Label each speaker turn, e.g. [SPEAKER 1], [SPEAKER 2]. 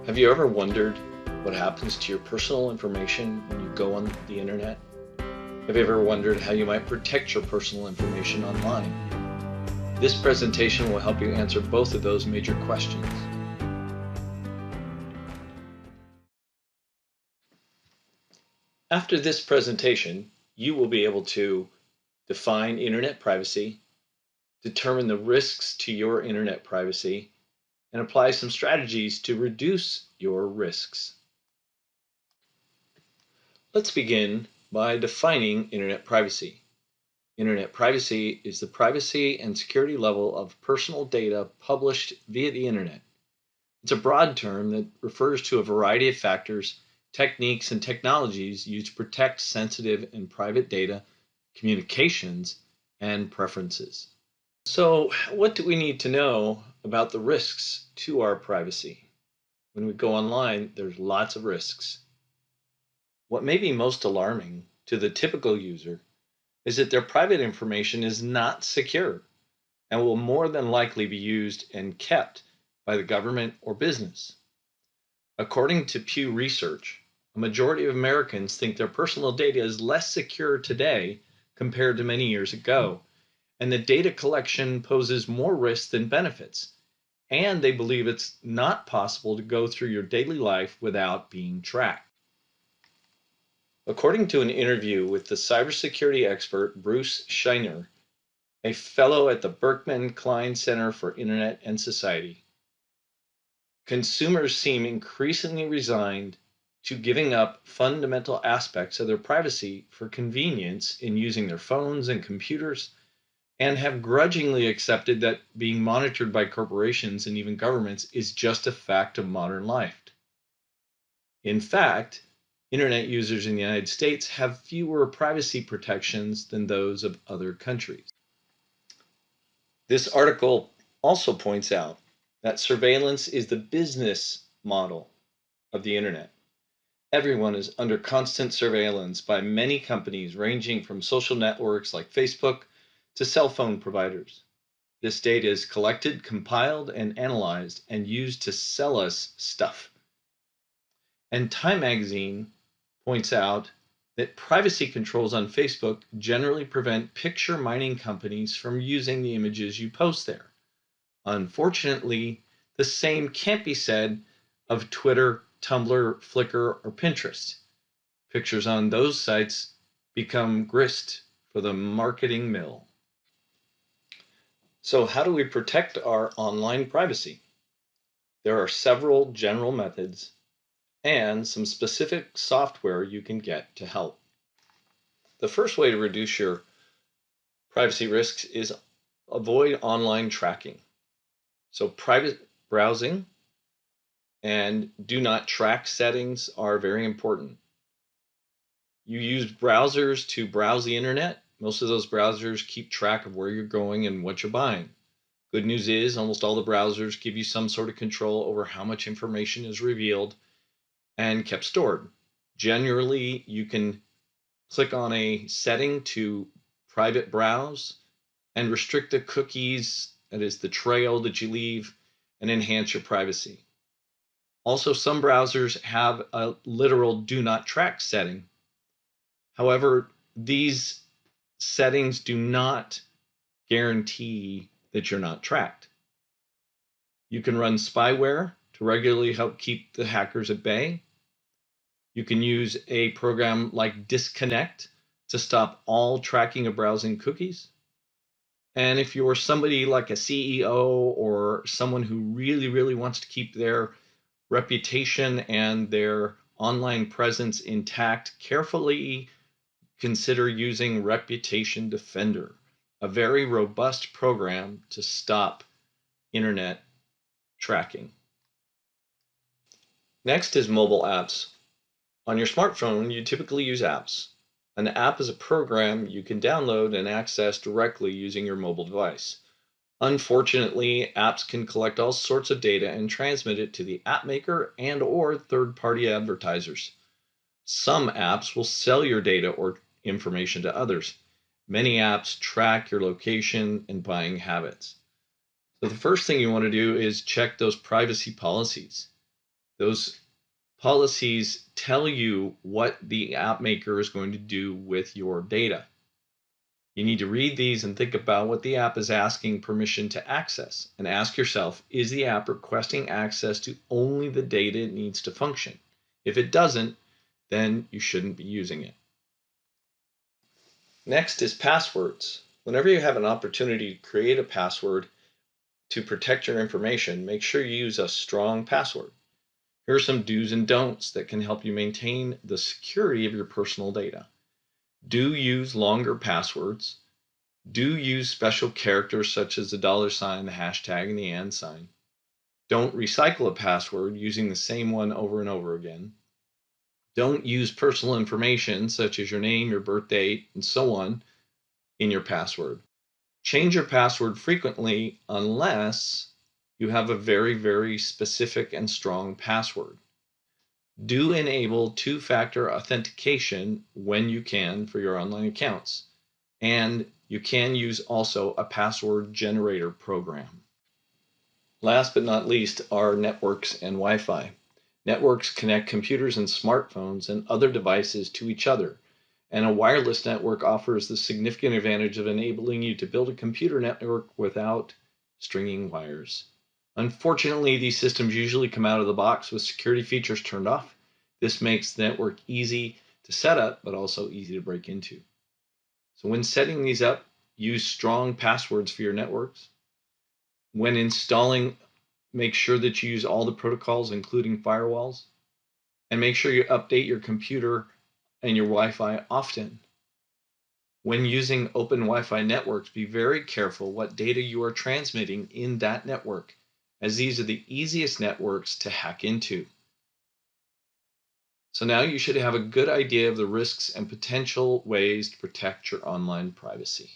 [SPEAKER 1] Have you ever wondered what happens to your personal information when you go on the internet? Have you ever wondered how you might protect your personal information online? This presentation will help you answer both of those major questions. After this presentation, you will be able to define internet privacy, determine the risks to your internet privacy, and apply some strategies to reduce your risks. Let's begin by defining internet privacy. Internet privacy is the privacy and security level of personal data published via the internet. It's a broad term that refers to a variety of factors, techniques, and technologies used to protect sensitive and private data, communications, and preferences. So, what do we need to know about the risks to our privacy? When we go online, there's lots of risks. What may be most alarming to the typical user is that their private information is not secure and will more than likely be used and kept by the government or business. According to Pew Research, a majority of Americans think their personal data is less secure today compared to many years ago, and that data collection poses more risks than benefits, and they believe it's not possible to go through your daily life without being tracked. According to an interview with the cybersecurity expert Bruce Schneier, a fellow at the Berkman Klein Center for Internet and Society, consumers seem increasingly resigned to giving up fundamental aspects of their privacy for convenience in using their phones and computers, and have grudgingly accepted that being monitored by corporations and even governments is just a fact of modern life. In fact, internet users in the United States have fewer privacy protections than those of other countries. This article also points out that surveillance is the business model of the internet. Everyone is under constant surveillance by many companies, ranging from social networks like Facebook to cell phone providers. This data is collected, compiled, and analyzed and used to sell us stuff. And Time magazine points out that privacy controls on Facebook generally prevent picture mining companies from using the images you post there. Unfortunately, the same can't be said of Twitter, Tumblr, Flickr, or Pinterest. Pictures on those sites become grist for the marketing mill. So, how do we protect our online privacy? There are several general methods and some specific software you can get to help. The first way to reduce your privacy risks is avoid online tracking. So, private browsing and do not track settings are very important. You use browsers to browse the internet. Most of those browsers keep track of where you're going and what you're buying. Good news is almost all the browsers give you some sort of control over how much information is revealed and kept stored. Generally, you can click on a setting to private browse and restrict the cookies, that is the trail that you leave, and enhance your privacy. Also, some browsers have a literal do not track setting. However, these settings do not guarantee that you're not tracked. You can run spyware to regularly help keep the hackers at bay. You can use a program like Disconnect to stop all tracking of browsing cookies. And if you're somebody like a CEO or someone who really wants to keep their reputation and their online presence intact, carefully consider using Reputation Defender, a very robust program to stop internet tracking. Next is mobile apps. On your smartphone, you typically use apps. An app is a program you can download and access directly using your mobile device. Unfortunately, apps can collect all sorts of data and transmit it to the app maker and or third-party advertisers. Some apps will sell your data or information to others. Many apps track your location and buying habits. So the first thing you want to do is check those privacy policies. Those policies tell you what the app maker is going to do with your data. You need to read these and think about what the app is asking permission to access, and ask yourself, is the app requesting access to only the data it needs to function? If it doesn't, then you shouldn't be using it. Next is passwords. Whenever you have an opportunity to create a password to protect your information, make sure you use a strong password. Here are some do's and don'ts that can help you maintain the security of your personal data. Do use longer passwords. Do use special characters such as the $sign, the hashtag, and the and sign. Don't recycle a password using the same one over and over again. Don't use personal information such as your name, your birth date, and so on in your password. Change your password frequently unless you have a very, very specific and strong password. Do enable two-factor authentication when you can for your online accounts. And you can use also a password generator program. Last but not least are networks and Wi-Fi. Networks connect computers and smartphones and other devices to each other. And a wireless network offers the significant advantage of enabling you to build a computer network without stringing wires. Unfortunately, these systems usually come out of the box with security features turned off. This makes the network easy to set up, but also easy to break into. So when setting these up, use strong passwords for your networks. When installing, make sure that you use all the protocols, including firewalls. And make sure you update your computer and your Wi-Fi often. When using open Wi-Fi networks, be very careful what data you are transmitting in that network, as these are the easiest networks to hack into. So now you should have a good idea of the risks and potential ways to protect your online privacy.